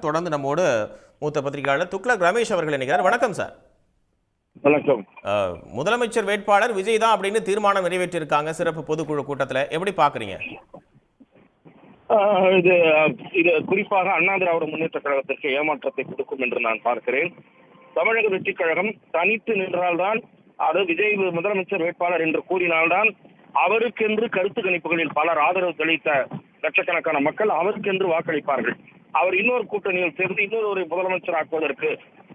தொடர்ந்து நம்மோடு மூத்த பத்திரிகையாளர் துக்ளக் ரமேஷ் அவர்கள் இணைக்கிறார். வணக்கம் சார். வணக்கம். முதலமைச்சர் வேட்பாளர் விஜய் தான் அப்படின்னு தீர்மானம் நிறைவேற்றியிருக்காங்க சிறப்பு பொதுக்குழு கூட்டத்தில். எப்படி பாக்குறீங்க? இது குறிப்பாக அண்ணா திராவிட முன்னேற்ற கழகத்திற்கு ஏமாற்றத்தை கொடுக்கும் என்று நான் பார்க்கிறேன். தமிழக வெற்றிக் கழகம் தனித்து நின்றால்தான், அது விஜய் முதலமைச்சர் வேட்பாளர் என்று கூறினால்தான் அவருக்கென்று கருத்து கணிப்புகளில் பலர் ஆதரவு தெளித்த லட்சக்கணக்கான மக்கள் அவருக்கென்று வாக்களிப்பார்கள். அவர் இன்னொரு கூட்டணியில் சேர்ந்து இன்னொரு முதலமைச்சர் ஆக்குவதற்கு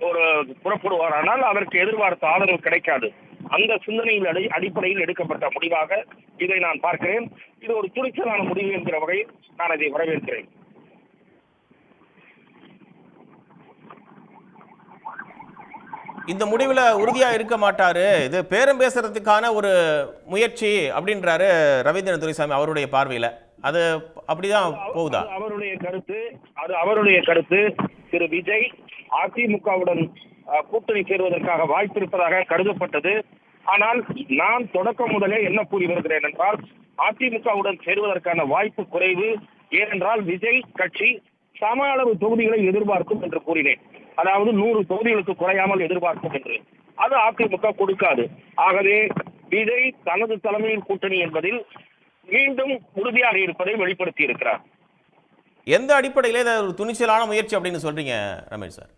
ஒரு புறப்படுவாரானால் அவருக்கு எதிர்பார்த்த ஆதரவு கிடைக்காது. அந்த சிந்தனையில் அடிப்படையில் எடுக்கப்பட்ட முடிவாக இதை நான் பார்க்கிறேன். இது ஒரு துணிச்சலான முடிவு என்கிற வகையில் நான் அதை வரவேற்கிறேன். இந்த முடிவுல உறுதியா இருக்க மாட்டாரு, இது பேரம் பேசுறதுக்கான ஒரு முயற்சி அப்படின்றாரு ரவீந்திரன் துரைசாமி அவருடைய பார்வையில. அது அப்படிதான் போகுதா? அவருடைய கருத்து திரு விஜய் அதிமுகவுடன் கூட்டணி சேருவதற்காக வாய்ப்பு இருப்பதாக கருதப்பட்டது. ஆனால் நான் தொடக்கம் முதலே என்ன கூறி வருகிறேன் என்றால், அதிமுகவுடன் சேருவதற்கான வாய்ப்பு குறைவு. ஏனென்றால் விஜய் கட்சி சம அளவு தொகுதிகளை எதிர்பார்க்கும் என்று கூறினேன். அதாவது 100 தொகுதிகளுக்கு குறையாமல் எதிர்பார்க்கும் என்று. அது அதிமுக கொடுக்காது. ஆகவே விஜய் தனது தலைமையில் கூட்டணி என்பதில் மீண்டும் உறுதியாக இருப்பதை வெளிப்படுத்தி இருக்கிறார். எந்த அடிப்படையிலே ஒரு துணிச்சலான முயற்சி அப்படின்னு சொல்றீங்க ரமேஷ் சார்?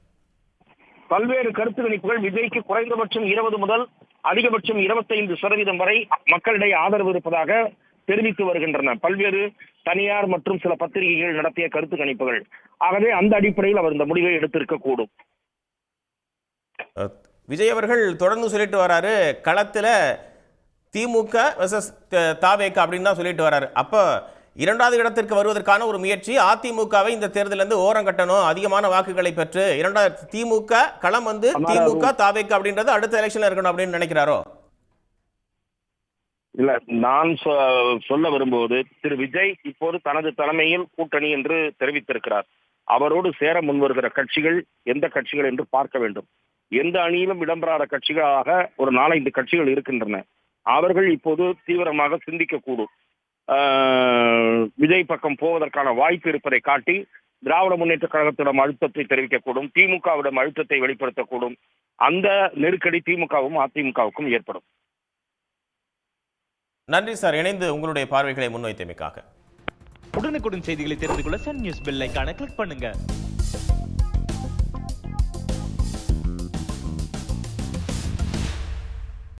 பல்வேறு கருத்து கணிப்புகள் விஜய்க்கு குறைந்தபட்சம் 20 முதல் அதிகபட்சம் 25% வரை மக்களிடையே ஆதரவு இருப்பதாக தெரிவித்து வருகின்றன பல்வேறு தனியார் மற்றும் சில பத்திரிகைகள் நடத்திய கருத்து கணிப்புகள். ஆகவே அந்த அடிப்படையில் அவர் இந்த முடிவை எடுத்திருக்க கூடும். விஜய் அவர்கள் தொடர்ந்து சொல்லிட்டு வராரு, களத்துல திமுக வெர்சஸ் தாவேக அப்படின்னு தான் சொல்லிட்டு வராரு. அப்ப 2வது இடத்திற்கு வருவதற்கான ஒரு முயற்சி, அதிமுகவை இந்த தேர்தலிருந்து ஓரம் கட்டணும், அதிகமான வாக்குகளை பெற்று 2வது திமுக களம் வந்து திமுக தாவேக அப்படின்றது அடுத்த எலெக்ஷன்ல இருக்கணும் அப்படின்னு நினைக்கிறாரோ? இல்ல, நான் சொல்ல வரும்போது திரு விஜய் இப்போது தனது தலைமையில் கூட்டணி என்று தெரிவித்திருக்கிறார். அவரோடு சேர முன்வருகிற கட்சிகள் எந்த கட்சிகள் என்று பார்க்க வேண்டும். எந்த அணியிலும் இடம்பெறாத கட்சிகளாக ஒரு 4-5 கட்சிகள் இருக்கின்றன. அவர்கள் இப்போது தீவிரமாக சிந்திக்க கூடும். விஜய் பக்கம் போவதற்கான வாய்ப்பு இருப்பதை காட்டி திராவிட முன்னேற்ற கழகத்திடம் அழுத்தத்தை தெரிவிக்கக்கூடும், திமுகவிடம் அழுத்தத்தை வெளிப்படுத்தக்கூடும். அந்த நெருக்கடி திமுகவும் அதிமுகவுக்கும் ஏற்படும். நன்றி சார், இணைந்து உங்களுடைய பார்வைகளை முன்வைத்தமைக்காக. உடனுக்குடன் செய்திகளை தெரிந்து கொள்ள சன் நியூஸ் பெல் ஐகானை கிளிக் பண்ணுங்க.